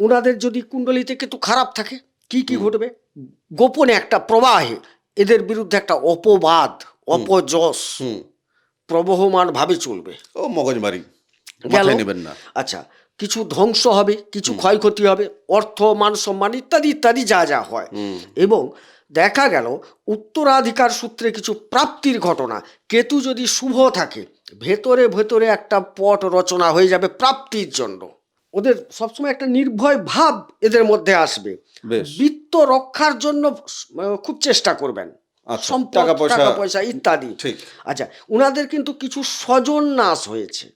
ওনাদের যদি কুণ্ডলিতে কেতু খারাপ থাকে কি কি ঘটবে? গোপনে একটা প্রবাহে এদের বিরুদ্ধে একটা অপবাদ, অপযশ প্রবহমান ভাবে চলবে। ও মগজমারি, গেল। মাথায় নেবেন না। আচ্ছা, কিছু ধ্বংস হবে, কিছু ক্ষয়ক্ষতি হবে, অর্থ মান সম্মান ইত্যাদি ইত্যাদি যা যা হয়। এবং দেখা গেল উত্তরাধিকার সূত্রে কিছু প্রাপ্তির ঘটনা। কেতু যদি শুভ থাকে, ভেতরে ভেতরে একটা পট রচনা হয়ে যাবে প্রাপ্তির জন্য। ওদের সবসময় একটা নির্ভয় ভাব এদের মধ্যে আসবে। বেশ। বিত্ত রক্ষার জন্য খুব চেষ্টা করবেন, আচ্ছা, সম্পদ, টাকা পয়সা ইত্যাদি। ঠিক। আচ্ছা, উনাদের কিন্তু কিছু স্বজন নাশ হয়েছে।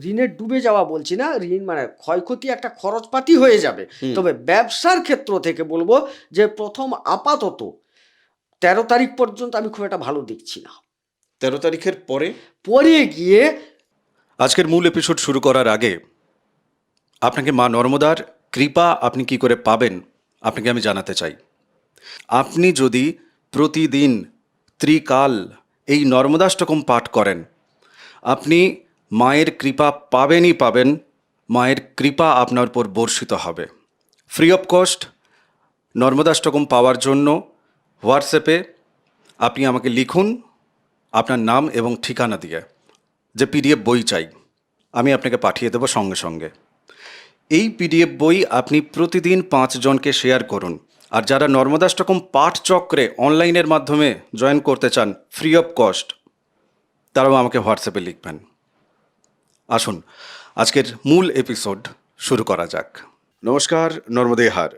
ঋণে ডুবে যাওয়া বলছি না, ঋণ মানে ক্ষয়ক্ষতি, একটা খরচপাতি হয়ে যাবে। তবে ব্যবসার ক্ষেত্র থেকে বলবো যে প্রথম আপাতত 13 তারিখ পর্যন্ত আমি খুব একটা ভালো দেখছি না। 13 তারিখের পরে পরে গিয়ে আজকের মূল এপিসোড শুরু করার আগে আপনাকে মা নর্মদার কৃপা আপনি কি করে পাবেন আপনাকে আমি জানাতে চাই। আপনি যদি প্রতিদিন ত্রিকাল এই নর্মদাষ্টকম পাঠ করেন, আপনি মায়ের কৃপা পাবেনই পাবেন। মায়ের কৃপা আপনার উপর বর্ষিত হবে। ফ্রি অফ কস্ট নর্মদাষ্টকম পাওয়ার জন্য হোয়াটসঅ্যাপে আপনি আমাকে লিখুন আপনার নাম এবং ঠিকানা দিয়ে, যে পিডিএফ বই চাই, আমি আপনাকে পাঠিয়ে দেবো সঙ্গে সঙ্গে। এই পিডিএফ বই আপনি প্রতিদিন 5 জনকে শেয়ার করুন। আর যারা নর্মদাষ্টকম পাঠ চক্রে অনলাইনের মাধ্যমে জয়েন করতে চান ফ্রি অফ কস্ট, তারাও আমাকে হোয়াটসঅ্যাপে লিখবেন। আসুন আজকের মূল এপিসোড শুরু করা যাক। নমস্কার, নর্মদেহার।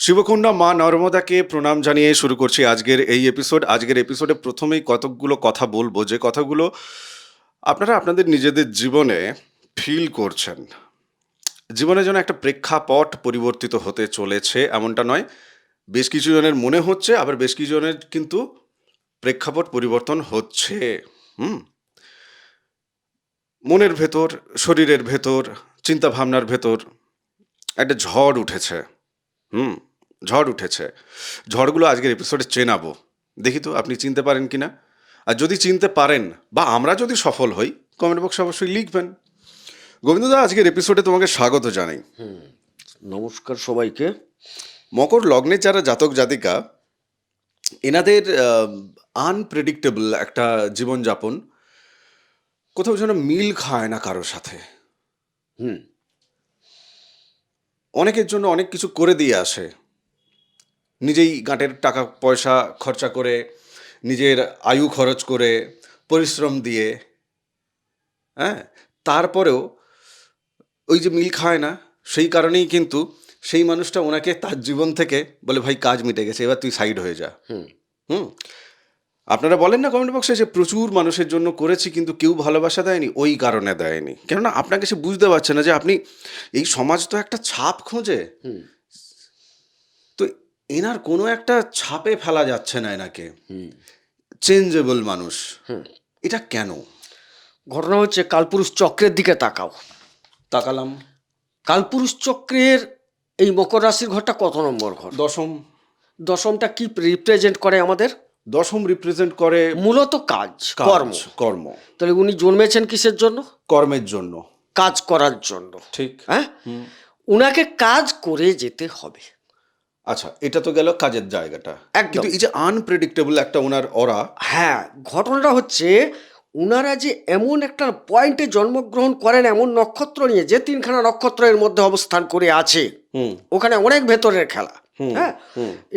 শিবকুণ্ডা মা নর্মদাকে প্রণাম জানিয়ে শুরু করছি আজকের এই এপিসোড। আজকের এপিসোডে প্রথমেই কতকগুলো কথা বলবো, যে কথাগুলো আপনারা আপনাদের নিজেদের জীবনে ফিল করছেন। জীবনে যেন একটা প্রেক্ষাপট পরিবর্তিত হতে চলেছে এমনটা নয়, বেশ কিছু জনের মনে হচ্ছে, আবার বেশ কিছু জনের কিন্তু প্রেক্ষাপট পরিবর্তন হচ্ছে। মনের ভেতর, শরীরের ভেতর, চিন্তা ভাবনার ভেতর একটা ঝড় উঠেছে। ঝড় উঠেছে। ঝড়গুলো আজকের এপিসোডে চেনাবো। দেখি তো আপনি চিনতে পারেন কিনা। আর যদি চিনতে পারেন বা আমরা যদি সফল হই, কমেন্ট বক্সে অবশ্যই লিখবেন। গোবিন্দদা, আজকের এপিসোডে তোমাকে স্বাগত জানাই। নমস্কার সবাইকে। মকর লগ্নের যারা জাতক জাতিকা, এনাদের আনপ্রেডিক্টেবল একটা জীবনযাপন, কোথাও যেন মিল খায় না কারোর সাথে। অনেকের জন্য অনেক কিছু করে দিয়ে আসে, নিজেই গাঁটের টাকা পয়সা খরচা করে, নিজের আয়ু খরচ করে, পরিশ্রম দিয়ে, তারপরেও ওই যে মিল খায় না, সেই কারণেই কিন্তু সেই মানুষটা ওনাকে তার জীবন থেকে বলে, ভাই কাজ মিটে গেছে, এবার তুই সাইড হয়ে যা। আপনারা বলেন না কমেন্ট বক্সে যে প্রচুর মানুষের জন্য করেছি কিন্তু কেউ ভালোবাসা দেয়নি, ওই কারণে দেয়নি। কেননা আপনাকে সে বুঝতে পারছে না যে আপনি, এই সমাজ তো একটা ছাপ খোঁজে, তো এনার কোনো একটা ছাপে ফেলা যাচ্ছে না এনাকে। চেঞ্জেবল মানুষ, এটা কেন? ঘটনা হচ্ছে কালপুরুষ চক্রের দিকে তাকাও। তাকালাম। কালপুরুষ চক্রের এই মকর রাশির ঘরটা কত নম্বর ঘর? দশম। দশমটা কি রিপ্রেজেন্ট করে আমাদের? দশম রিপ্রেজেন্ট করে মূলত কাজ, কর্ম। কর্ম। তাহলে উনি জন্মেছেন কিসের জন্য? কর্মের জন্য, কাজ করার জন্য। ঠিক। হ্যাঁ, উনাকে কাজ করে যেতে হবে। আচ্ছা, এটা তো গেল কাজের জায়গাটা। একদম। কিন্তু এই যে আনপ্রেডিক্টেবল একটা ওনার অরা। হ্যাঁ, ঘটনাটা হচ্ছে উনারা যে এমন একটা পয়েন্টে জন্মগ্রহণ করেন, এমন নক্ষত্র নিয়ে, যে 3খানা নক্ষত্রের মধ্যে অবস্থান করে আছে, ওখানে অনেক ভেতরের খেলা। হ্যাঁ,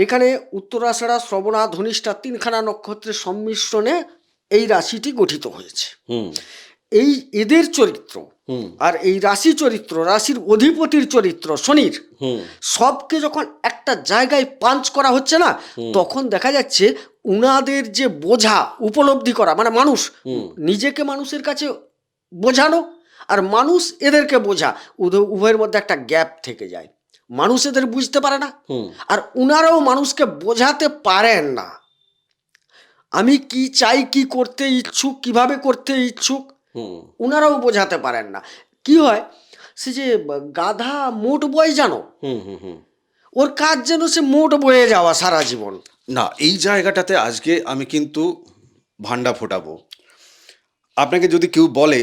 এখানে উত্তরাষাঢ়া, শ্রবণা, ধনিষ্ঠা 3খানা নক্ষত্রের সম্মিশ্রণে এই রাশিটি গঠিত হয়েছে। এই এদের চরিত্র আর এই রাশি চরিত্র, রাশির অধিপতির চরিত্র শনির, সবকে যখন একটা জায়গায় পাঞ্চ করা হচ্ছে না, তখন দেখা যাচ্ছে উনাদের যে বোঝা উপলব্ধি করা, মানে মানুষ নিজেকে মানুষের কাছে বোঝানো আর মানুষ এদেরকে বোঝা, উভয়ের মধ্যে একটা গ্যাপ থেকে যায়। মানুষ এদের বুঝতে পারে না, আর উনারাও মানুষকে বোঝাতে পারেন না। আমি কি চাই, কি করতে ইচ্ছুক, কিভাবে করতে ইচ্ছুক, উনারাও বোঝাতে পারেন না। কি হয়, সে যে গাধা মোট বয় জানো, ওর কাজ যেন সে মোট বয়ে যাওয়া সারা জীবন। না, এই জায়গাটাতে আজকে আমি কিন্তু ভান্ডা ফোটাবো। আপনাকে যদি কেউ বলে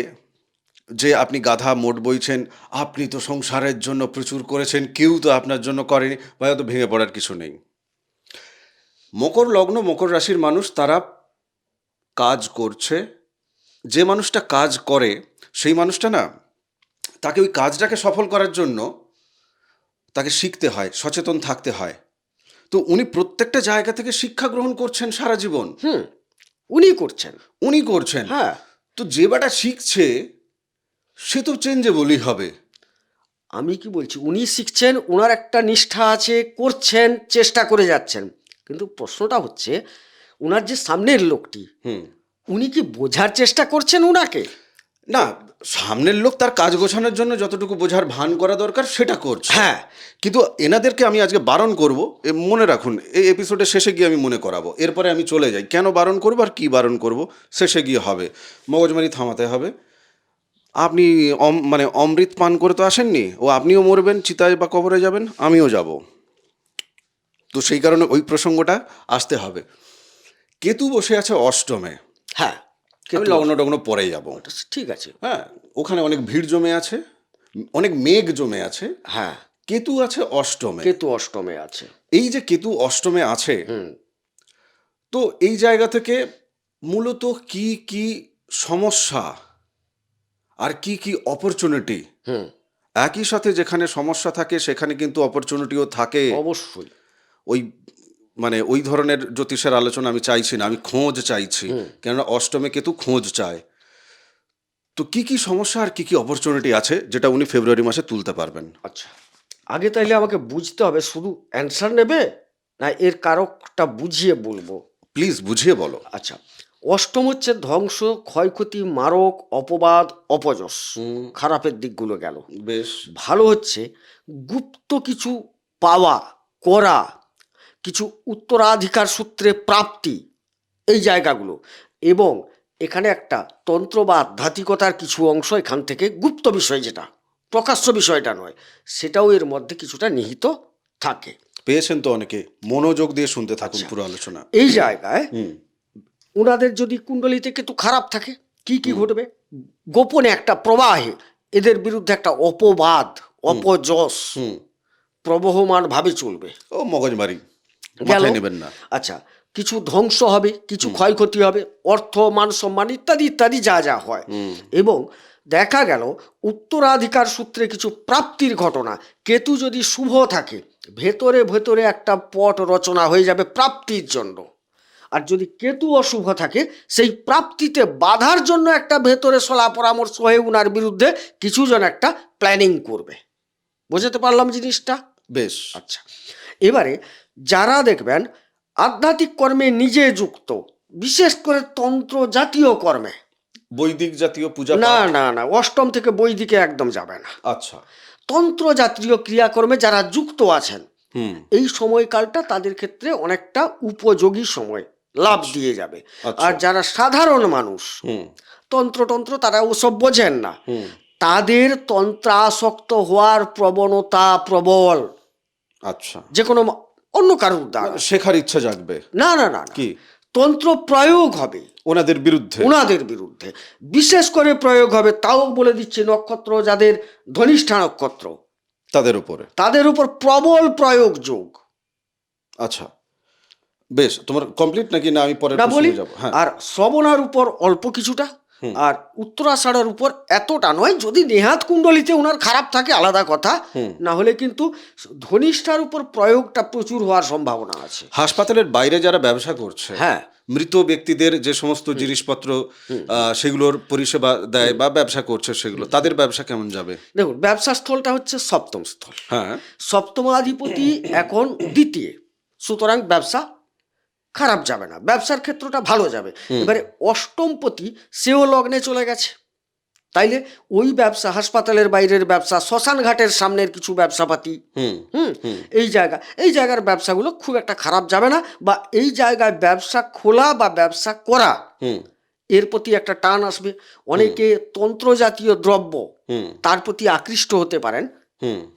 যে আপনি গাধা মোট বইছেন, আপনি তো সংসারের জন্য প্রচুর করেছেন, কেউ তো আপনার জন্য করেনি, বা হয়তো ভেঙে পড়ার কিছু নেই। মকর লগ্ন, মকর রাশির মানুষ, তারা কাজ করছে। যে মানুষটা কাজ করে সেই মানুষটা না, তাকে ওই কাজটাকে সফল করার জন্য তাকে শিখতে হয়, সচেতন থাকতে হয়। তো উনি প্রত্যেকটা জায়গা থেকে শিক্ষা গ্রহণ করছেন সারা জীবন। উনি করছেন। উনি করছেন। হ্যাঁ, তো যে বেটা শিখছে সে তো চেঞ্জেবলই হবে। আমি কি বলছি, উনি শিখছেন, ওনার একটা নিষ্ঠা আছে, করছেন, চেষ্টা করে যাচ্ছেন। কিন্তু প্রশ্নটা হচ্ছে, ওনার যে সামনের লোকটি, উনি কি বোঝার চেষ্টা করছেন উনাকে? না, সামনের লোক তার কাজ গোছানোর জন্য যতটুকু বোঝার ভান করা দরকার সেটা করছে। হ্যাঁ, কিন্তু এনাদেরকে আমি আজকে বারণ করব, মনে রাখুন, এই এপিসোডের শেষে গিয়ে আমি মনে করাবো, এরপরে আমি চলে যাই। কেন বারণ করবো আর কি বারণ করব শেষে গিয়ে হবে। মগজমারি থামাতে হবে। আপনি মানে অমৃত পান করে তো আসেননি, ও আপনিও মরবেন, চিতায় বা কবরে যাবেন, আমিও যাব। তো সেই কারণে ওই প্রসঙ্গটা আসতে হবে। কেতু বসে আছে অষ্টমে। হ্যাঁ, আমি লগ্ন টগ্ন পরে যাব। ঠিক আছে। হ্যাঁ, ওখানে অনেক ভিড় জমে আছে, অনেক মেঘ জমে আছে। হ্যাঁ, কেতু আছে অষ্টমে। কেতু অষ্টমে আছে। এই যে কেতু অষ্টমে আছে, তো এই জায়গা থেকে মূলত কি কি সমস্যা আর কি কি অপরচুনিটি, একই সাথে যেখানে সমস্যা থাকে সেখানে কিন্তু অপরচুনিটিও থাকে। অবশ্যই। ওই মানে ওই ধরনের জ্যোতিষের আলোচনা আমি চাইছি না, আমি খোঁজ চাইছি, কেননা অষ্টমে কেতু খোঁজ চায়। তো কি কি সমস্যা আর কি কি অপরচুনিটি আছে যেটা উনি ফেব্রুয়ারি মাসে তুলতে পারবেন? আচ্ছা, আগে তাইলে আমাকে বুঝতে হবে, শুধু অ্যান্সার নেবে না এর কারকটা বুঝিয়ে বলবো? প্লিজ বুঝিয়ে বলো। আচ্ছা, অষ্টম হচ্ছে ধ্বংস, ক্ষয়ক্ষতি, মারক, অপবাদ, অপযশ, খারাপের দিকগুলো গেল। বেশ। ভালো হচ্ছে গুপ্ত কিছু পাওয়া, করা, কিছু উত্তরাধিকার সূত্রে প্রাপ্তি, এই জায়গাগুলো। এবং এখানে একটা তন্ত্র বা আধ্যাত্মিকতার কিছু অংশ এখান থেকে, গুপ্ত বিষয় যেটা প্রকাশ্য বিষয়টা নয়, সেটাও এর মধ্যে কিছুটা নিহিত থাকে। পেয়েছেন তো অনেকে, মনোযোগ দিয়ে শুনতে থাকুন পুরো আলোচনা। এই জায়গায় ওনাদের যদি কুণ্ডলিতে কিন্তু খারাপ থাকে, কি কি ঘটবে? গোপনে একটা প্রবাহে এদের বিরুদ্ধে একটা অপবাদ, অপযশ প্রবহমান ভাবে চলবে। ও মগজমারি, গেল। মাথায় নেবেন না। আচ্ছা, কিছু ধ্বংস হবে, কিছু ক্ষয়ক্ষতি হবে, অর্থ, মান সম্মান ইত্যাদি ইত্যাদি যা যা হয়। এবং দেখা গেল উত্তরাধিকার সূত্রে কিছু প্রাপ্তির ঘটনা। কেতু যদি শুভ থাকে, ভেতরে ভেতরে একটা পট রচনা হয়ে যাবে প্রাপ্তির জন্য। আর যদি কেতু অশুভ থাকে, সেই প্রাপ্তিতে বাধার জন্য একটা ভেতরে সলা পরামর্শ হয়ে উনার বিরুদ্ধে কিছু জন একটা প্ল্যানিং করবে। বুঝতে পারলাম জিনিসটা? বেশ। আচ্ছা, এবারে যারা দেখবেন আধ্যাত্মিক কর্মে নিজে যুক্ত, বিশেষ করে তন্ত্র জাতীয় কর্মে, বৈদিক জাতীয় পূজা না না না, অষ্টম থেকে বৈদিকে একদম যাবে না। আচ্ছা। তন্ত্র জাতীয় ক্রিয়াকর্মে যারা যুক্ত আছেন, এই সময়কালটা তাদের ক্ষেত্রে অনেকটা উপযোগী সময়, লাভ দিয়ে যাবে। আর যারা সাধারণ মানুষ, তন্ত্র তারা ওসব বোঝেন না, তাদের তন্ত্রাসক্ত হওয়ার প্রবণতা প্রবল। আচ্ছা। যে কোনো অন্য কারোর দ্বারা শেখার ইচ্ছা জাগবে। না না না, কি তন্ত্র প্রয়োগ হবে ওনাদের বিরুদ্ধে, বিশেষ করে প্রয়োগ হবে। তাও বলে দিচ্ছি, নক্ষত্র যাদের ধনিষ্ঠা নক্ষত্র, তাদের উপর প্রবল প্রয়োগ যোগ। আচ্ছা, বেশ। তোমার কমপ্লিট নাকি না আমি পরে বলি? যাব? আর শ্রবণার উপর অল্প কিছুটা, আর উত্তরাষাঢ়ের উপর এতটা নয়। যদি নেহাত কুণ্ডলিতে উনার খারাপ থাকে আলাদা কথা, না হলে কিন্তু ধনিষ্ঠার উপর প্রয়োগটা প্রচুর হওয়ার সম্ভাবনা আছে। হাসপাতালের বাইরে যারা ব্যবসা করছে, হ্যাঁ, মৃত ব্যক্তিদের যে সমস্ত জিনিসপত্র সেগুলোর পরিষেবা দেয় বা ব্যবসা করছে, সেগুলো তাদের ব্যবসা কেমন যাবে? দেখুন, ব্যবসা স্থলটা হচ্ছে সপ্তম স্থল। হ্যাঁ, সপ্তমাধিপতি এখন দ্বিতীয়, সুতরাং ব্যবসা খারাপ যাবে না, ব্যবসার ক্ষেত্রটা ভালো যাবে। এবারে অষ্টমপতি সেও লগ্নে চলে গেছে, তাইলে ওই ব্যবসা, হাসপাতালের বাইরের ব্যবসা, শ্মশান ঘাটের সামনের কিছু ব্যবসাপাতি, এই জায়গার ব্যবসাগুলো খুব একটা খারাপ যাবে না। বা এই জায়গায় ব্যবসা খোলা বা ব্যবসা করা, এর প্রতি একটা টান আসবে। অনেকে তন্ত্র জাতীয় দ্রব্য, তার প্রতি আকৃষ্ট হতে পারেন।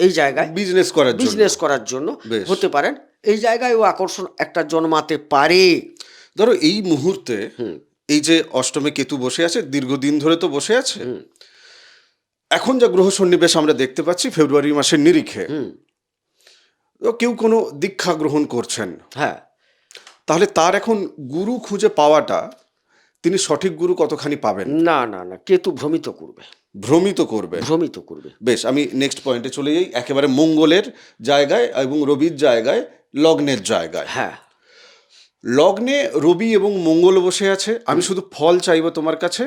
এই জায়গায় বিজনেস করার জন্য হতে পারেন। এই জায়গায় ও আকর্ষণ একটা জন্মাতে পারে। ধরো এই মুহূর্তে এই যে অষ্টমে কেতু বসে আছে, দীর্ঘদিন ধরে তো বসে আছে, এখন যা গ্রহ সন্নিবেশ আমরা দেখতে পাচ্ছি ফেব্রুয়ারি মাসের নিরিখে, তো কেউ কোনো দীক্ষা গ্রহণ করছেন, হ্যাঁ, তাহলে তার এখন গুরু খুঁজে পাওয়াটা, তিনি সঠিক গুরু কতখানি পাবেন? না না না, কেতু ভ্রমিত করবে, ভ্রমিত করবে। ভ্রমিত করবে। বেশ, আমি নেক্সট পয়েন্টে চলে যাই, একেবারে মঙ্গলের জায়গায় এবং রবির জায়গায়, লগ্নের জায়গায়। হ্যাঁ, লগ্নে রবি এবং মঙ্গল বসে আছে। আমি শুধু ফল চাইবো তোমার কাছে,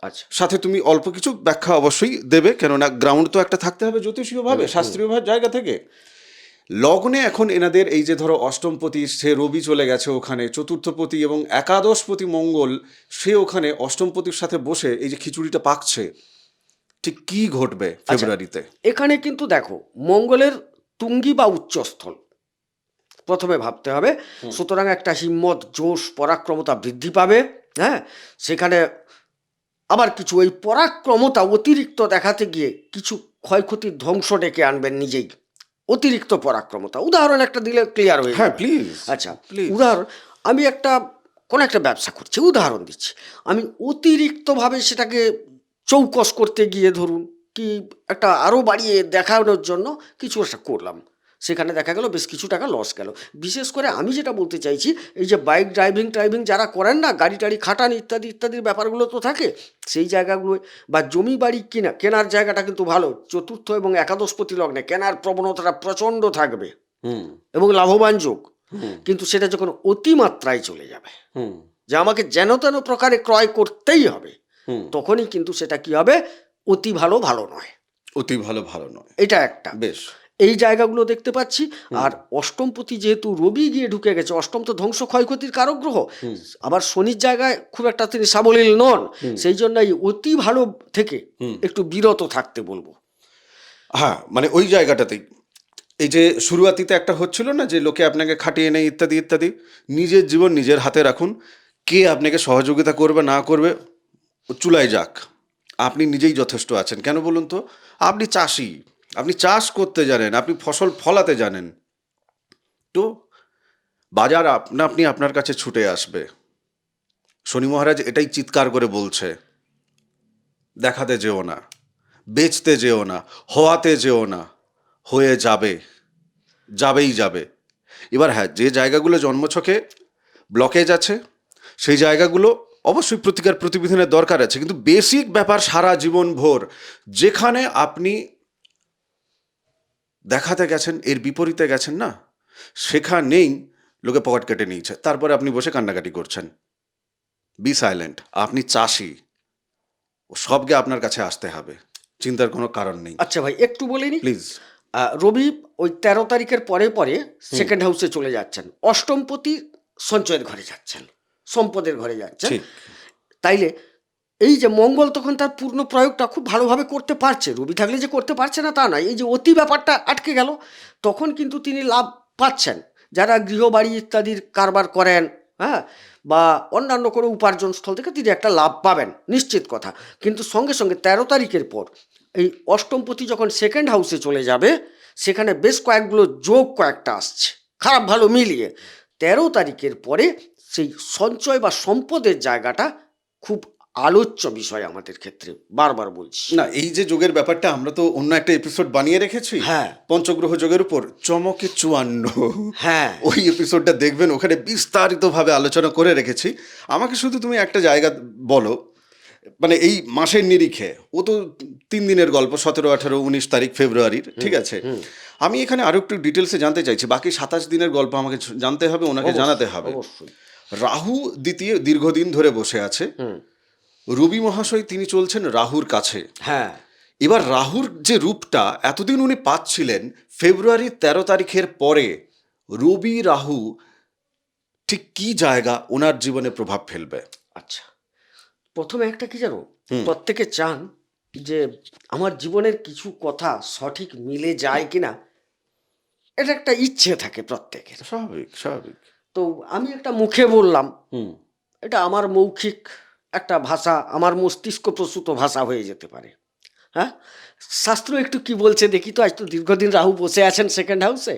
আচ্ছা, সাথে তুমি অল্প কিছু ব্যাখ্যা অবশ্যই দেবে, কেননা গ্রাউন্ড তো একটা থাকতে হবে জ্যোতিষীয়ভাবে, শাস্ত্রীয় জায়গা থেকে। লগ্নে এখন এনাদের এই যে ধরো অষ্টমপতি, সে রবি চলে গেছে ওখানে, চতুর্থপতি এবং একাদশপতি মঙ্গল সে ওখানে অষ্টমপতির সাথে বসে এই যে খিচুড়িটা পাকছে, ঠিক কি ঘটবে ফেব্রুয়ারিতে? এখানে কিন্তু দেখো মঙ্গলের তুঙ্গি বা উচ্চস্থল প্রথমে ভাবতে হবে। সুতরাং একটা হিম্মত, জোশ, পরাক্রমতা বৃদ্ধি পাবে। হ্যাঁ, সেখানে আবার কিছু ওই পরাক্রমতা অতিরিক্ত দেখাতে গিয়ে কিছু ক্ষয়ক্ষতির ধ্বংস ডেকে আনবেন নিজেই। অতিরিক্ত পরাক্রমতা, উদাহরণ একটা দিলে ক্লিয়ার হয়ে হ্যাঁ যাবে। প্লিজ। আচ্ছা, প্লিজ। উদাহরণ, আমি কোনো একটা ব্যবসা করছি, উদাহরণ দিচ্ছি, আমি অতিরিক্তভাবে সেটাকে চৌকস করতে গিয়ে ধরুন কি একটা আরও বাড়িয়ে দেখানোর জন্য কিছু একটা করলাম, সেখানে দেখা গেল বেশ কিছু টাকা লস গেল। বিশেষ করে আমি যেটা বলতে চাইছি, এই যে বাইক ড্রাইভিং যারা করেন না, গাড়ি টাড়ি খাটান ইত্যাদি ইত্যাদির ব্যাপারগুলো তো থাকে, সেই জায়গাগুলোয় বা জমি বাড়ি কেনার জায়গাটা কিন্তু ভালো, চতুর্থ এবং একাদশপতি লগ্নে কেনার প্রবণতাটা প্রচণ্ড থাকবে এবং লাভবান যোগ। কিন্তু সেটা যখন অতিমাত্রায় চলে যাবে, যে আমাকে যেন তেন প্রকারে ক্রয় করতেই হবে, তখনই কিন্তু সেটা কি হবে, অতি ভালো ভালো নয়। অতি ভালো ভালো নয়, এটা একটা। বেশ। এই জায়গাগুলো দেখতে পাচ্ছি। আর অষ্টমপতি যেহেতু রবি গিয়ে ঢুকে গেছে, অষ্টম তো ধ্বংস ক্ষয়ক্ষতির কারক গ্রহ, আবার শনির জায়গায় খুব একটা তিনি সাবলীল নন, সেই জন্য এই অতি ভালো থেকে একটু বিরত থাকতে বলবো। হ্যাঁ, মানে ওই জায়গাটাতেই এই যে শুরুয়াতিতে একটা হচ্ছিল না, যে লোকে আপনাকে খাটিয়ে নেয় ইত্যাদি ইত্যাদি, নিজের জীবন নিজের হাতে রাখুন। কে আপনাকে সহযোগিতা করবে না করবে ও চুলায় যাক, আপনি নিজেই যথেষ্ট আছেন। কেন বলুন তো? আপনি চাষি, আপনি চাষ করতে জানেন, আপনি ফসল ফলাতে জানেন, তো বাজার আপনি আপনার কাছে ছুটে আসবে। শনি মহারাজ এটাই চিৎকার করে বলছে, দেখাতে যেও না, বেচতে যেও না, হওয়াতে যেও না, হয়ে যাবে, যাবেই যাবে। এবার হ্যাঁ, যে জায়গাগুলো জন্মছকে ব্লকেজ আছে সেই জায়গাগুলো অবশ্যই প্রতিকার প্রতিবিধানের দরকার আছে, কিন্তু বেসিক ব্যাপার সারা জীবন ভোর যেখানে আপনি দেখাতে গেছেন এর বিপরীতে গেছেন না, সেখানেই লোকে পকেট কেটে নিয়েছে, তারপরে আপনি বসে কান্নাকাটি করছেন। বি সাইলেন্ট, আপনি চাষি, ও সবকে আপনার কাছে আসতে হবে, চিন্তার কোনো কারণ নেই। আচ্ছা ভাই, একটু বলে নি, প্লিজ। রবি ওই 13 তারিখের পরে পরে সেকেন্ড হাউসে চলে যাচ্ছেন, অষ্টমপতি সঞ্চয়ের ঘরে যাচ্ছেন, সম্পদের ঘরে যাচ্ছেন। ঠিক। তাইলে এই যে মঙ্গল তখন তার পূর্ণ প্রয়োগটা খুব ভালোভাবে করতে পারছে, রবি থাকলে যে করতে পারছে না তা নয়, এই যে অতি ব্যাপারটা আটকে গেল, তখন কিন্তু তিনি লাভ পাচ্ছেন। যারা গৃহবাড়ি ইত্যাদির কারবার করেন, হ্যাঁ, বা অন্যান্য কোনো উপার্জন স্থল থেকে তিনি একটা লাভ পাবেন, নিশ্চিত কথা। কিন্তু সঙ্গে সঙ্গে 13 তারিখের পর এই অষ্টমপতি যখন সেকেন্ড হাউসে চলে যাবে, সেখানে বেশ কয়েকগুলো যোগ কয়েকটা আসছে, খারাপ ভালো মিলিয়ে। 13 তারিখের পরে সেই সঞ্চয় বা সম্পদের জায়গাটা খুব আলোচ্য বিষয় আমাদের ক্ষেত্রে, বারবার বলছি। না, এই যে যোগের ব্যাপারটা আমরা তো অন্য একটা এপিসোড বানিয়ে রেখেছি, হ্যাঁ, পঞ্চগ্রহ যোগের উপর, চমকে 54, হ্যাঁ, ওই এপিসোডটা দেখবেন, ওখানে বিস্তারিতভাবে আলোচনা করে রেখেছি। আমাকে শুধু তুমি একটা জায়গা বলো, মানে এই মাসের নিরিখে, ও তো 3 দিনের গল্প, 17, 18, 19 তারিখ ফেব্রুয়ারির, ঠিক আছে। আমি এখানে আরো একটু ডিটেলসে জানতে চাইছি, বাকি 27 দিনের গল্প আমাকে জানতে হবে, ওনাকে জানাতে হবে। অবশ্যই। রাহু দ্বিতীয় দীর্ঘদিন ধরে বসে আছে, রবি মহাশয় তিনি চলছেন রাহুর কাছে। হ্যাঁ, এবার রাহুর যে রূপটা এতদিন উনি পাচ্ছিলেন, ফেব্রুয়ারির 13 তারিখের পরে রবি রাহু ঠিক কি জায়গা ওনার জীবনে প্রভাব ফেলবে? আচ্ছা, প্রথমে একটা কি জানো, প্রত্যেকে চান যে আমার জীবনের কিছু কথা সঠিক মিলে যায় কিনা, এটা একটা ইচ্ছে থাকে প্রত্যেকের। স্বাভাবিক স্বাভাবিক। তো আমি একটা মুখে বললাম, এটা আমার মৌখিক একটা ভাষা, আমার মস্তিষ্ক প্রসূত ভাষা হয়ে যেতে পারে। হ্যাঁ, শাস্ত্র একটু কি বলছে দেখি তো। আজ তো দীর্ঘদিন রাহু বসে আছেন সেকেন্ড হাউসে,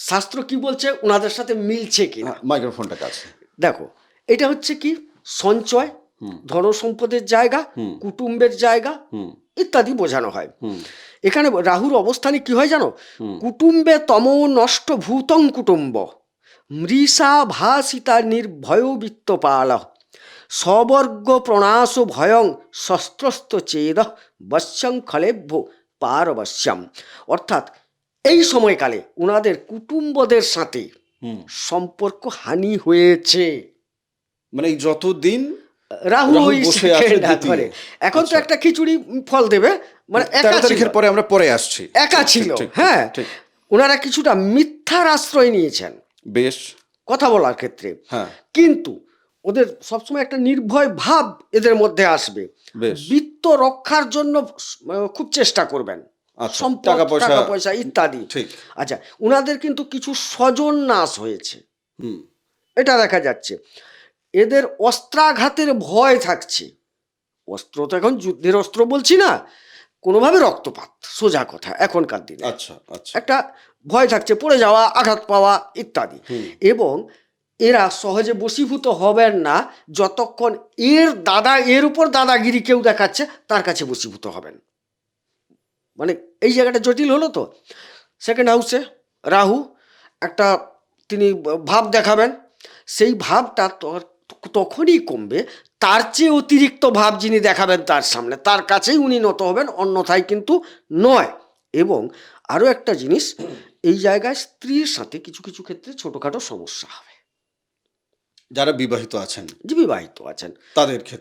শাস্ত্র কি বলছে ওনাদের সাথে মিলছে কিনা। মাইক্রোফোনটা কাছে দেখো, এটা হচ্ছে কি সঞ্চয়, ধন সম্পদের জায়গা, কুটুম্বের জায়গা, ইত্যাদি বোঝানো হয়। এখানে রাহুর অবস্থানে কি হয় জানো? কুটুম্বে তম নষ্ট ভূতং কুটুম্ব মৃষা ভাসিতা নির্ভয় বিত্তপাল সবর্গ প্রণাশ ভয়ং শস্ত্রস্ত চেদ বশ্যং খলেভ্য পারবশ্যম। অর্থাৎ এই সময়কালে ওনাদের কুটুম্বদের সাথে সম্পর্ক হানি হয়েছে। মানে এই যতদিন রাহু রাহু ওই বসে আছে second দ্বিতীয়। ঘরে। এখন তো আচ্ছা। একটা খিচুড়ি ফল দেবে, মানে 13 একা ছিল, তারিখের পরে আমরা পরে আসছি। একা ঠিক, ছিল। ঠিক, ঠিক, হ্যাঁ, ঠিক। ওনারা কিছুটা মিথ্যার আশ্রয় নিয়েছেন বেশ। কথা বলার ক্ষেত্রে। হ্যাঁ। কিন্তু ওদের সবসময় একটা নির্ভয় ভাব এদের মধ্যে আসবে। বেশ। বিত্ত রক্ষার জন্য খুব চেষ্টা করবেন, আচ্ছা, সম্পদ, টাকা টাকা পয়সা ইত্যাদি। ঠিক। আচ্ছা, ওনাদের কিন্তু কিছু স্বজন নাশ হয়েছে, এটা দেখা যাচ্ছে। এদের অস্ত্রাঘাতের ভয় থাকছে। অস্ত্র তো এখন যুদ্ধের অস্ত্র বলছি না, কোনোভাবে রক্তপাত, সোজা কথা এখনকার দিনে। আচ্ছা আচ্ছা। একটা ভয় থাকছে, পড়ে যাওয়া, আঘাত পাওয়া ইত্যাদি। এবং এরা সহজে বশীভূত হবেন না যতক্ষণ এর উপর দাদাগিরি কেউ দেখাচ্ছে তার কাছে বশীভূত হবেন। মানে এই জায়গাটা জটিল হলো তো। সেকেন্ড হাউসে রাহু একটা তিনি ভাব দেখাবেন, সেই ভাবটা তখনই কমবে তার চেয়ে অতিরিক্ত ভাব যিনি দেখাবেন তার সামনে, তার কাছেই উনি নত হবেন, অন্যথায় কিন্তু নয়। এবং আরও একটা জিনিস, এই জায়গায় স্ত্রীর সাথে কিছু কিছু ক্ষেত্রে ছোটোখাটো সমস্যা হবে, যারা বিবাহিত আছেন, যে বিবাহিত আছেন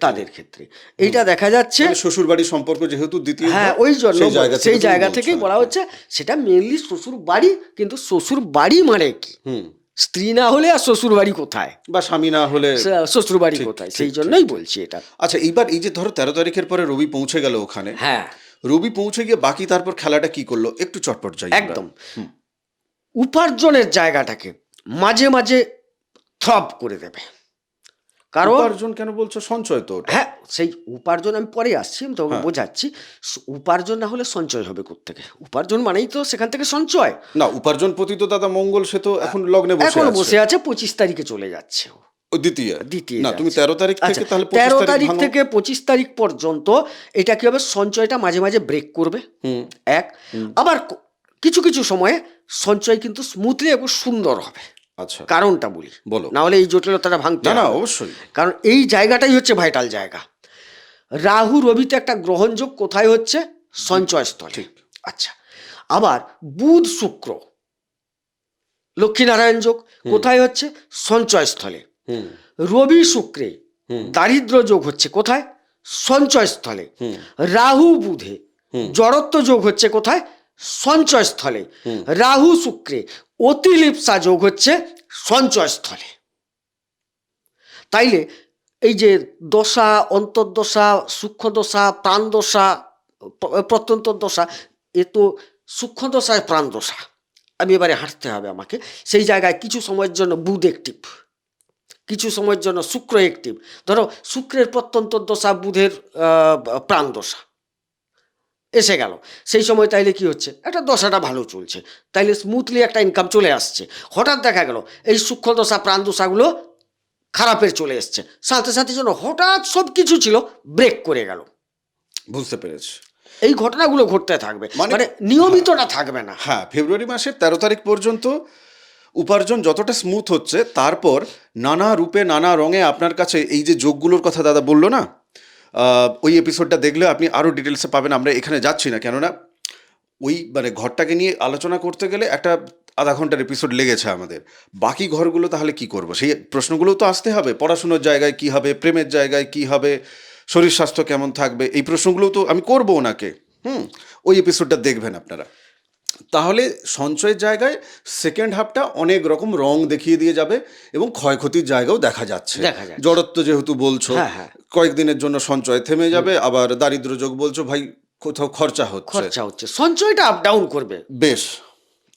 তাদের ক্ষেত্রে এইটা দেখা যাচ্ছে। শ্বশুর বাড়ির সম্পর্ক যেহেতু দ্বিতীয় হ্যাঁ, ঘর, ওই জন্য সেই জায়গা বলছো থেকেই আর বলা কি। হচ্ছে সেটা মেনলি শ্বশুর বাড়ি। কিন্তু শ্বশুর বাড়ি মানে কি? স্ত্রী না হলে আর শ্বশুর বাড়ি কোথায়, বা স্বামী না হলে শ্বশুর বাড়ি ঠিক, কোথায়? ঠিক, সেই ঠিক, জন্যই ঠিক। বলছি এটা। আচ্ছা, এইবার এই যে ধরো 13 তারিখের পরে রবি পৌঁছে গেল ওখানে, হ্যাঁ, রবি পৌঁছে গিয়ে বাকি তারপর খেলাটা কি করলো একটু চটপট যাই আমরা। একদম উপার্জনের জায়গাটাকে মাঝে মাঝে থ্রব করে দেবে। কারণ উপার্জন কেন বলছো? সঞ্চয় তো ওটা। হ্যাঁ, সেই উপার্জন আমি পরে আসছি, আমি তোকে হ্যাঁ। বোঝাচ্ছি। উপার্জন না হলে সঞ্চয় হবে কোত্থেকে? উপার্জন মানেই তো সেখান থেকে সঞ্চয়। না, উপার্জন প্রতি তো দাদা মঙ্গল, সে তো এখন লগ্নে এখন বসে বসে আছে। আছে, 25 তারিখে চলে যাচ্ছে ও। ও দ্বিতীয়। দ্বিতীয় না, তুমি যাচ্ছে। 13 তারিখ থেকে আচ্ছা, তাহলে 13 25 তারিখ ভাঙো। থেকে 25 তারিখ পর্যন্ত এটা কি হবে? সঞ্চয়টা মাঝে মাঝে ব্রেক করবে। এক, আবার কিছু কিছু সময়ে সঞ্চয় কিন্তু স্মুথলি এবং সুন্দর হবে। আচ্ছা, কারণটা বলি, বলো। না হলে এই জটিলতাটা ভাঙতে না না, হবে। অবশ্যই। কারণ এই জায়গাটাই হচ্ছে ভাইটাল জায়গা। রাহু রবিতে একটা গ্রহণযোগ কোথায় হচ্ছে? সঞ্চয় স্থলে। ঠিক। আচ্ছা, আবার বুধ শুক্র লক্ষ্মীনারায়ণ যোগ কোথায় হচ্ছে? সঞ্চয় স্থলে। রবি শুক্রে দারিদ্র যোগ হচ্ছে কোথায়? সঞ্চয় স্থলে। রাহু বুধে জড়ত্ব যোগ হচ্ছে কোথায়? সঞ্চয় স্থলে। রাহু শুক্রে অতিলিপ্সা যোগ হচ্ছে সঞ্চয় স্থলে। তাইলে এই যে দশা, অন্তর্দশা, সূক্ষ্ম দশা, প্রাণ দশা, প্রত্যন্তর দশা, এ তো সূক্ষ্ম দশায় প্রাণ দশা। আমি এবারে হাঁটতে হবে আমাকে। সেই জায়গায় কিছু সময়ের জন্য বুধ অ্যাক্টিভ, কিছু সময়ের জন্য শুক্র অ্যাক্টিভ। ধরো শুক্রের প্রত্যন্তর দশা, বুধের প্রাণ দশা এসে গেল, সেই সময় তাইলে কি হচ্ছে? একটা দশাটা ভালো চলছে, তাইলে স্মুথলি একটা ইনকাম চলে আসছে। হঠাৎ দেখা গেল এই সূক্ষ্ম দশা, প্রাণ দশাগুলো খারাপের চলে এসছে, সাথে সাথে যেন হঠাৎ সব কিছু ছিল ব্রেক করে গেল। বুঝতে পেরেছি। এই ঘটনাগুলো ঘটতে থাকবে, মানে নিয়মিতটা থাকবে না। হ্যাঁ, ফেব্রুয়ারি মাসের 13 তারিখ পর্যন্ত উপার্জন যতটা স্মুথ হচ্ছে, তারপর নানা রূপে নানা রঙে আপনার কাছে এই যে যোগগুলোর কথা দাদা বললো না, ওই এপিসোডটা দেখলে আপনি আরও ডিটেলসে পাবেন। আমরা এখানে যাচ্ছি না, কেননা ওই মানে ঘরটাকে নিয়ে আলোচনা করতে গেলে একটা আধা ঘন্টার এপিসোড লেগেছে আমাদের। বাকি ঘরগুলো তাহলে কি করব? সেই প্রশ্নগুলো তো আসতে হবে। পড়াশুনোর জায়গায় কি হবে, প্রেমের জায়গায় কি হবে, শরীর স্বাস্থ্য কেমন থাকবে, এই প্রশ্নগুলো তো আমি করবো ওনাকে। ওই এপিসোডটা দেখবেন আপনারা। তাহলে সঞ্চয়ের জায়গায় সেকেন্ড হাফটা অনেক রকম রং দেখিয়ে দিয়ে যাবে এবং ক্ষয়ক্ষতির জায়গাও দেখা যাচ্ছে। জড়ত্ব যেহেতু বলছো, কয়েকদিনের জন্য সঞ্চয় থেমে যাবে। আবার দারিদ্র যোগ বলছো, ভাই কোথাও খরচা হচ্ছে, সঞ্চয়টা আপ ডাউন করবে। বেশ,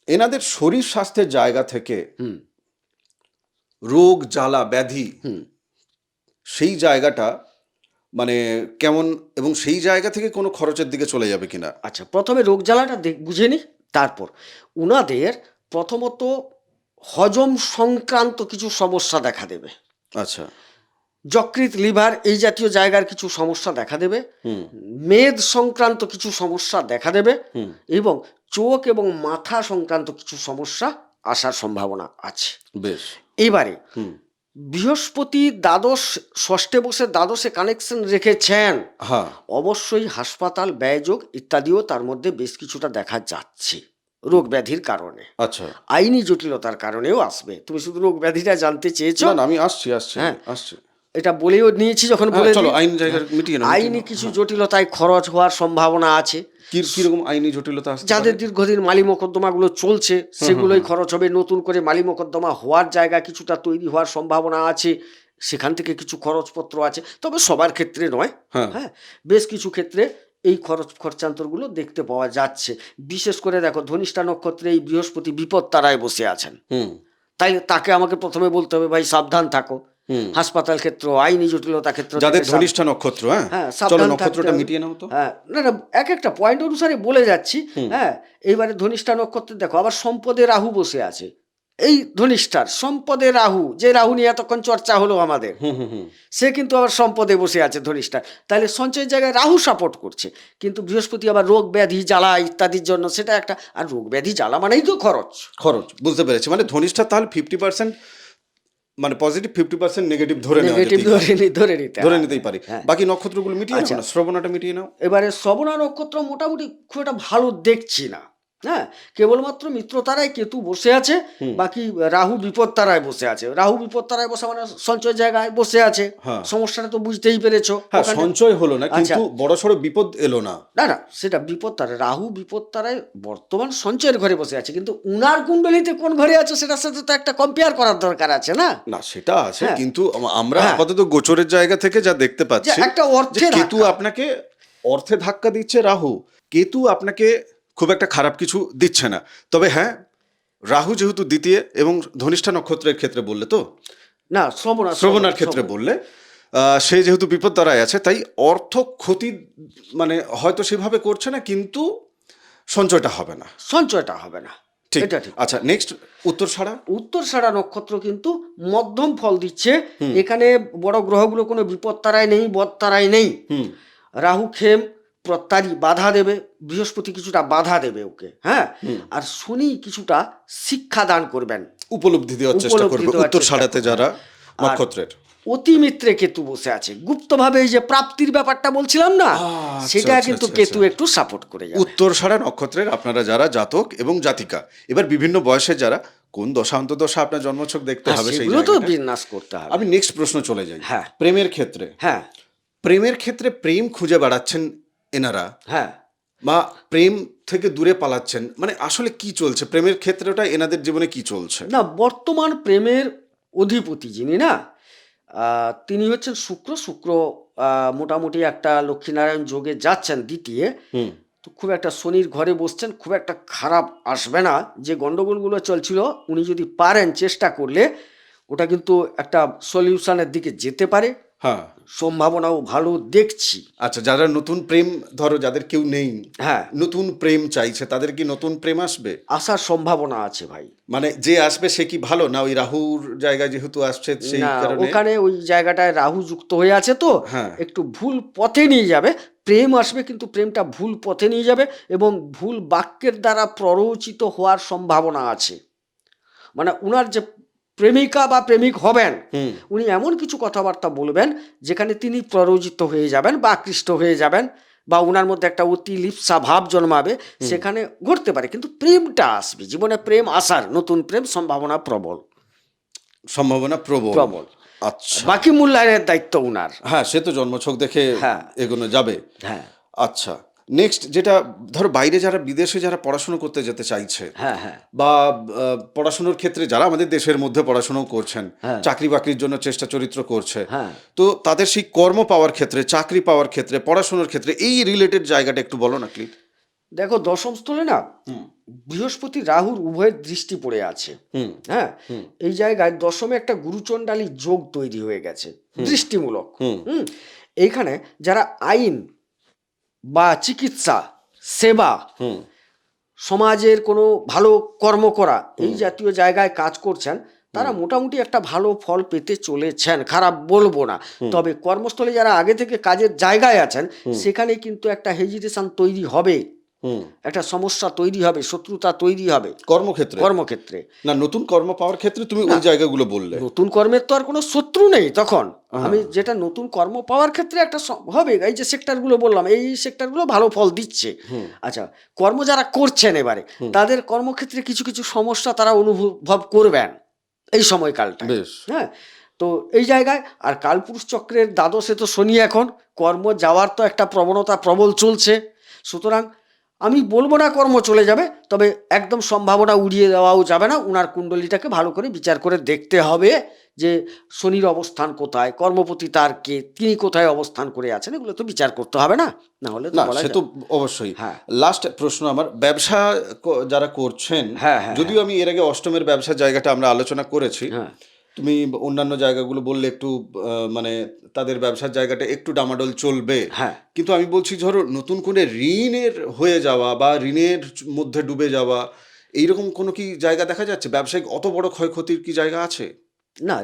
এনাদের শরীর স্বাস্থ্যের জায়গা থেকে রোগ জ্বালা ব্যাধি, সেই জায়গাটা মানে কেমন, এবং সেই জায়গা থেকে কোনো খরচের দিকে চলে যাবে কিনা। আচ্ছা, প্রথমে রোগ জ্বালাটা বুঝে নি, তারপর উনাদের প্রথমত হজম সংক্রান্ত কিছু সমস্যা দেখা দেবে। আচ্ছা, যকৃৎ, লিভার এই জাতীয় জায়গার কিছু সমস্যা দেখা দেবে, মেদ সংক্রান্ত কিছু সমস্যা দেখা দেবে, এবং চোখ এবং মাথা সংক্রান্ত কিছু সমস্যা আসার সম্ভাবনা আছে। বেশ। এবারে বৃহস্পতি দ্বাদশ, ষষ্ঠে বসে দ্বাদশে কানেকশন রেখেছেন, হ্যাঁ, অবশ্যই হাসপাতাল, ব্যয়যোগ ইত্যাদিও তার মধ্যে বেশ কিছুটা দেখা যাচ্ছে রোগ ব্যাধির কারণে। আচ্ছা। আইনি জটিলতার কারণেও আসবে। তুমি শুধু রোগ ব্যাধিটা জানতে চেয়েছো, না, আমি আসছি হ্যাঁ। আসছি। এটা বলেও নিয়েছি যখন বলে চলো দিই। আইন জায়গায় মিটিয়ে নাও। আইনি কিছু জটিলতায় খরচ হওয়ার সম্ভাবনা আছে। কিরকম আইনি জটিলতা আসছে? যাদের দীর্ঘদিন মালি মোকদ্দমাগুলো চলছে সেগুলোই খরচ হবে। নতুন করে মালি মোকদ্দমা হওয়ার জায়গা কিছুটা তৈরি হওয়ার সম্ভাবনা আছে, সেখান থেকে কিছু খরচপত্র আছে, তবে সবার ক্ষেত্রে নয়। হ্যাঁ, বেশ কিছু ক্ষেত্রে এই খরচান্তরগুলো দেখতে পাওয়া যাচ্ছে। বিশেষ করে দেখো, ধনিষ্ঠা নক্ষত্রে এই বৃহস্পতি বিপদ তারায় বসে আছেন, তাই তাকে আমাকে প্রথমে বলতে হবে, ভাই সাবধান থাকো। হাসপাতাল ক্ষেত্র, আইনি জটিলতা ক্ষেত্র, যাদের ধনিষ্ঠা নক্ষত্র, হ্যাঁ, চলো সাবধান নক্ষত্রটা থাকতে মিটিয়ে নাও তো। হ্যাঁ, না না, এক একটা পয়েন্ট অনুসারে বলে যাচ্ছি। হ্যাঁ, এইবারে ধনিষ্ঠা নক্ষত্রে দেখো আবার সম্পদে রাহু বসে আছে। এই ধনিষ্ঠার সম্পদে রাহু, যে রাহু নিয়ে এতক্ষণ চর্চা হলো আমাদের, সে কিন্তু আবার সম্পদে বসে আছে ধনিষ্ঠা। তাহলে সঞ্চয়ের জায়গায় রাহু সাপোর্ট করছে, কিন্তু বৃহস্পতি আবার রোগ ব্যাধি জ্বালা ইত্যাদির জন্য সেটা একটা। আর রোগ ব্যাধি জ্বালা মানেই তো খরচ। বুঝতে পেরেছি। মানে ধনিষ্ঠা তাহলে 50%, মানে পজিটিভ 50%, নেগেটিভ ধরে নেগেটিভ ধরে নিতেই পারি। বাকি নক্ষত্রগুলো মিটিয়ে নাও না, শ্রবণাটা মিটিয়ে নাও। এবারে শ্রবণা নক্ষত্র মোটামুটি খুব একটা ভালো দেখছি না। হ্যাঁ, কেবলমাত্র মিত্র তারায় কেতু বসে আছে, বাকি রাহু বিপদ তারায় বসে আছে। রাহু বিপদ তারায় বসে মানে সঞ্চয় জায়গায় বসে আছে। সমস্যাটা তো বুঝতেই পেরেছো। হ্যাঁ, সঞ্চয় হলো না, কিন্তু বড়সড় বিপদ এলো না। না না, সেটা বিপদ তারায়, রাহু বিপদ তারায় বর্তমান সঞ্চয়ের ঘরে বসে আছে, কিন্তু উনার কুণ্ডলিতে কোন ঘরে আছে সেটার সাথে তো একটা কম্পেয়ার করার দরকার আছে না। না, সেটা আছে, কিন্তু আমরা আপাতত গোচরের জায়গা থেকে যা দেখতে পাচ্ছি, একটা অর্থে কেতু আপনাকে অর্থে ধাক্কা দিচ্ছে, রাহু কেতু আপনাকে খুব একটা খারাপ কিছু দিচ্ছে না। তবে হ্যাঁ, রাহু যেহেতু দ্বিতীয় এবং ধনিষ্ঠা নক্ষত্রের ক্ষেত্রে বললে তো না, শ্রবণার ক্ষেত্রে বললে, সে যেহেতু বিপদ দ্বারায় আছে, তাই অর্থ ক্ষতি মানে হয়তো সেভাবে করছে না, কিন্তু সঞ্চয়টা হবে না। ঠিক। আচ্ছা, নেক্সট উত্তরষাঢ়া নক্ষত্র কিন্তু মধ্যম ফল দিচ্ছে। এখানে বড় গ্রহগুলো কোনো বিপদ তারায় নেই, বদ তারায় নেই। রাহু খেম প্রত্যারি বাধা দেবে, বৃহস্পতি কিছুটা বাধা দেবে ওকে। হ্যাঁ, আর শনি কিছুটা শিক্ষা দান করবেন, উপলব্ধি দেওয়ার চেষ্টা করবে উত্তরষাঢ়াতে যারা নক্ষত্রের। অতিমিত্রে কেতু বসে আছে গুপ্তভাবে, এই যে প্রাপ্তির ব্যাপারটা বলছিলাম না, সেটা কিন্তু কেতু একটু সাপোর্ট করে যাবে। উত্তরষাঢ়া নক্ষত্রের আপনারা যারা জাতক এবং জাতিকা, এবার বিভিন্ন বয়সে যারা, কোন দশা অন্তর্দশা আপনার জন্মছক দেখতে হবে, সেগুলো তো বিন্যাস করতে হবে। আমি নেক্সট প্রশ্ন চলে যাই। হ্যাঁ, প্রেমের ক্ষেত্রে। হ্যাঁ, প্রেমের ক্ষেত্রে প্রেম খুঁজে বেড়াচ্ছেন এনারা, হ্যাঁ, বা প্রেম থেকে দূরে পালাচ্ছেন, মানে আসলে কি চলছে প্রেমের ক্ষেত্রেটা এনাদের জীবনে, কি চলছে? না, বর্তমান প্রেমের অধিপতি যিনি না, তিনি হচ্ছেন শুক্র। মোটামুটি একটা লক্ষ্মীনারায়ণ যোগে যাচ্ছেন দ্বিতীয়। তো খুব একটা শনির ঘরে বসছেন, খুব একটা খারাপ আসবে না। যে গন্ডগোলগুলো চলছিল, উনি যদি পারেন চেষ্টা করলে ওটা কিন্তু একটা সলিউশনের দিকে যেতে পারে। হ্যাঁ, সম্ভাবনাও ভালো দেখছি। আচ্ছা, যারা নতুন প্রেম, ধরো যাদের কেউ নেই, হ্যাঁ, নতুন প্রেম চাইছে, তাদের কি নতুন প্রেম আসবে? আসার সম্ভাবনা আছে ভাই। মানে যে আসবে সে কি ভালো, না ওই রাহুর জায়গায় যেহেতু আসছে সেই কারণে? ওখানে ওই জায়গাটায় রাহু যুক্ত হয়ে আছে, তো একটু ভুল পথে নিয়ে যাবে। প্রেম আসবে, কিন্তু প্রেমটা ভুল পথে নিয়ে যাবে এবং ভুল বাক্যের দ্বারা প্ররোচিত হওয়ার সম্ভাবনা আছে। মানে উনার যে প্রেমিকা বা প্রেমিক হবেন, উনি এমন কিছু কথাবার্তা বলবেন যেখানে তিনি প্ররোচিত হয়ে যাবেন বা আকৃষ্ট হয়ে যাবেন, বা ওনার মধ্যে একটা অতি লিপ্সা ভাব জন্মাবে, সেখানে ঘটতে পারে। কিন্তু প্রেমটা আসবে, জীবনে প্রেম আসার, নতুন প্রেম সম্ভাবনা প্রবল। আচ্ছা, বাকি মূল্যায়নের দায়িত্ব উনার। হ্যাঁ, সে তো জন্মছক দেখে এগোনো যাবে। হ্যাঁ, আচ্ছা, নেক্সট যেটা, ধরো বাইরে যারা, বিদেশে যারা পড়াশোনা করতে যেতে চাইছে, বা পড়াশোনার ক্ষেত্রে যারা আমাদের দেশের মধ্যে পড়াশোনা করছেন, চাকরি বাকরির জন্য চেষ্টা চরিত্র করছে, তো তাদের সেই কর্ম পাওয়ার ক্ষেত্রে, চাকরি পাওয়ার ক্ষেত্রে, পড়াশোনার ক্ষেত্রে এই রিলেটেড জায়গাটা একটু বলো না প্লিজ। দেখো, দশম স্থলে না বৃহস্পতি রাহুর উভয়ের দৃষ্টি পড়ে আছে। হ্যাঁ, এই জায়গায় দশমে একটা গুরুচণ্ডালী যোগ তৈরি হয়ে গেছে, দৃষ্টিমূলক। এইখানে যারা আইন বা চিকিৎসা সেবা, সমাজের কোনো ভালো কর্ম করা, এই জাতীয় জায়গায় কাজ করছেন, তারা মোটামুটি একটা ভালো ফল পেতে চলেছেন, খারাপ বলবো না। তবে কর্মস্থলে যারা আগে থেকে কাজের জায়গায় আছেন সেখানে কিন্তু একটা হেজিটেশন তৈরি হবে, একটা সমস্যা তৈরি হবে, শত্রুতা তৈরি হবে কর্মক্ষেত্রে। না, নতুন কর্ম পাওয়ার ক্ষেত্রে তুমি ওই জায়গাগুলো বললে নতুন কর্মের তো আর কোনো শত্রু নেই তখন। আমি যেটা নতুন কর্ম পাওয়ার ক্ষেত্রে একটা হবে, এই যে সেক্টরগুলো বললাম, এই সেক্টরগুলো ভালো ফল দিচ্ছে। আচ্ছা, কর্ম যারা করছেন এবারে তাদের কর্মক্ষেত্রে কিছু কিছু সমস্যা তারা অনুভব করবেন এই সময়কালটা। হ্যাঁ, তো এই জায়গায় আর কালপুরুষ চক্রের দ্বাদশে তো শনি এখন, কর্ম যাওয়ার তো একটা প্রবণতা প্রবল চলছে। সুতরাং আমি বলবো না কর্ম চলে যাবে, তবে একদম সম্ভাবনা উড়িয়ে দেওয়াও যাবে না। উনার কুণ্ডলিটাকে ভালো করে বিচার করে দেখতে হবে যে শনির অবস্থান কোথায়, কর্মপতি তার কে, তিনি কোথায় অবস্থান করে আছেন, এগুলো তো বিচার করতে হবে না, না হলে তো না, বলা সে যায় তো না। অবশ্যই। হ্যাঁ। লাস্ট প্রশ্ন আমার, ব্যবসা যারা করছেন, হ্যাঁ, হ্যাঁ, যদিও আমি এর আগে অষ্টমের ব্যবসার জায়গাটা আমরা আলোচনা করেছি, হ্যাঁ, তুমি অন্যান্য জায়গাগুলো বললে একটু মানে তাদের ব্যবসার জায়গাটা একটু ডামাডোল চলবে, হ্যাঁ। কিন্তু আমি বলছি ধরো নতুন করে ঋণের হয়ে যাওয়া বা ঋণের মধ্যে ডুবে যাওয়া, এইরকম কোনো কি জায়গা দেখা যাচ্ছে? ব্যবসায়িক অত বড় ক্ষয়ক্ষতির কি জায়গা আছে? না,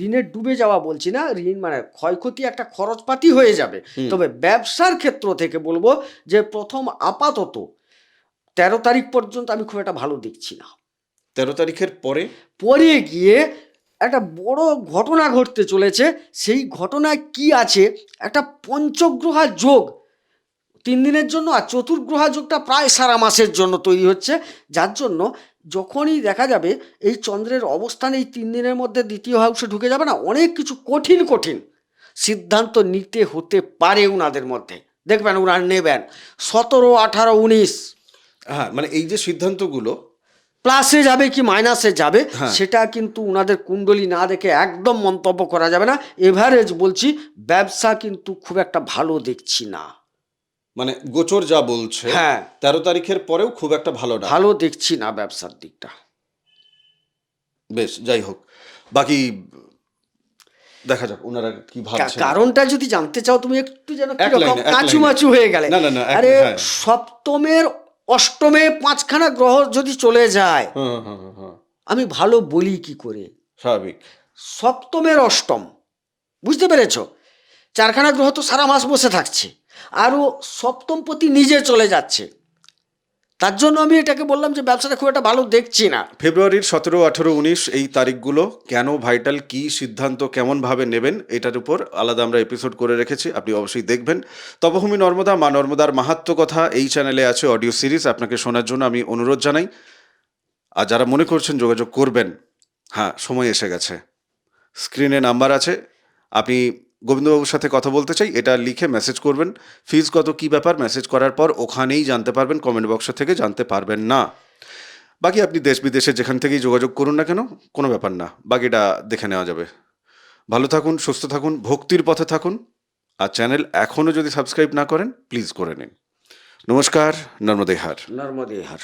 ঋণের ডুবে যাওয়া বলছি না, ঋণ মানে ক্ষয়ক্ষতি একটা খরচপাতি হয়ে যাবে। তবে ব্যবসার ক্ষেত্র থেকে বলবো যে প্রথম আপাতত 13 তারিখ পর্যন্ত আমি খুব একটা ভালো দেখছি না। 13 তারিখের পরে পরে গিয়ে একটা বড় ঘটনা ঘটতে চলেছে। সেই ঘটনায় কি আছে, একটা পঞ্চগ্রহা যোগ 3 দিনের জন্য, আর চতুর্গ্রহা যোগটা প্রায় সারা মাসের জন্য তৈরি হচ্ছে। যার জন্য যখনই দেখা যাবে এই চন্দ্রের অবস্থান এই 3 দিনের মধ্যে দ্বিতীয় হাউসে ঢুকে যাবে না, অনেক কিছু কঠিন কঠিন সিদ্ধান্ত নিতে হতে পারে উনাদের মধ্যে, দেখবেন উনার নেবেন 17, 18, 19। হ্যাঁ, মানে এই যে সিদ্ধান্তগুলো প্লাসে যাবে কি মাইনাসে যাবে হ্যাঁ। সেটা কিন্তু উনাদের কুণ্ডলী না দেখে একদম মন্তব্য করা যাবে না। এভারেজ বলছি, ব্যবসা কিন্তু খুব একটা ভালো দেখছি না। মানে গোচর যা বলছে, হ্যাঁ। 13 তারিখের পরেও খুব একটা ভালো না। ভালো দেখছি না ব্যবসার দিকটা। বেশ, যাই হোক, বাকি দেখা যাক ওনারা কি ভাবছেন। কারণটা যদি জানতে চাও তুমি একটু যেন এক কিরকম লাইনে, এক কাচুমাচু হয়ে গেলে। না, না, না, আরে হ্যাঁ। সপ্তমের অষ্টমে 5খানা গ্রহ যদি চলে যায়, হ্যাঁ, হ্যাঁ, হ্যাঁ, হ্যাঁ, আমি ভালো বলি কি করে? স্বাভাবিক। সপ্তমের অষ্টম, বুঝতে পেরেছ? 4খানা গ্রহ তো সারা মাস বসে থাকছে, আরও সপ্তমপতি নিজে চলে যাচ্ছে। তার জন্য আমি এটাকে বললাম যে ব্যবসাটা খুব একটা ভালো দেখছি না। ফেব্রুয়ারির 17, 18, 19 এই তারিখগুলো কেন ভাইটাল, কি সিদ্ধান্ত কেমনভাবে নেবেন, এটার উপর আলাদা আমরা এপিসোড করে রেখেছি, আপনি অবশ্যই দেখবেন। তপভূমি নর্মদা, মা নর্মদার মাহাত্ম্য কথা এই চ্যানেলে আছে অডিও সিরিজ, আপনাকে শোনার জন্য আমি অনুরোধ জানাই। আর যারা মনে করছেন যোগাযোগ করবেন, হ্যাঁ, সময় এসে গেছে। স্ক্রিনে নাম্বার আছে, আপনি গোবিন্দবাবুর সাথে কথা বলতে চাই, এটা লিখে মেসেজ করবেন। ফিজ কত, কী ব্যাপার, মেসেজ করার পর ওখানেই জানতে পারবেন, কমেন্ট বক্সে থেকে জানতে পারবেন না। বাকি আপনি দেশ বিদেশে যেখান থেকেই যোগাযোগ করুন না কেন, কোনো ব্যাপার না, বাকিটা দেখে নেওয়া যাবে। ভালো থাকুন, সুস্থ থাকুন, ভক্তির পথে থাকুন। আর চ্যানেল এখনও যদি সাবস্ক্রাইব না করেন, প্লিজ করে নিন। নমস্কার, নর্মদেহার। নর্মদে হার।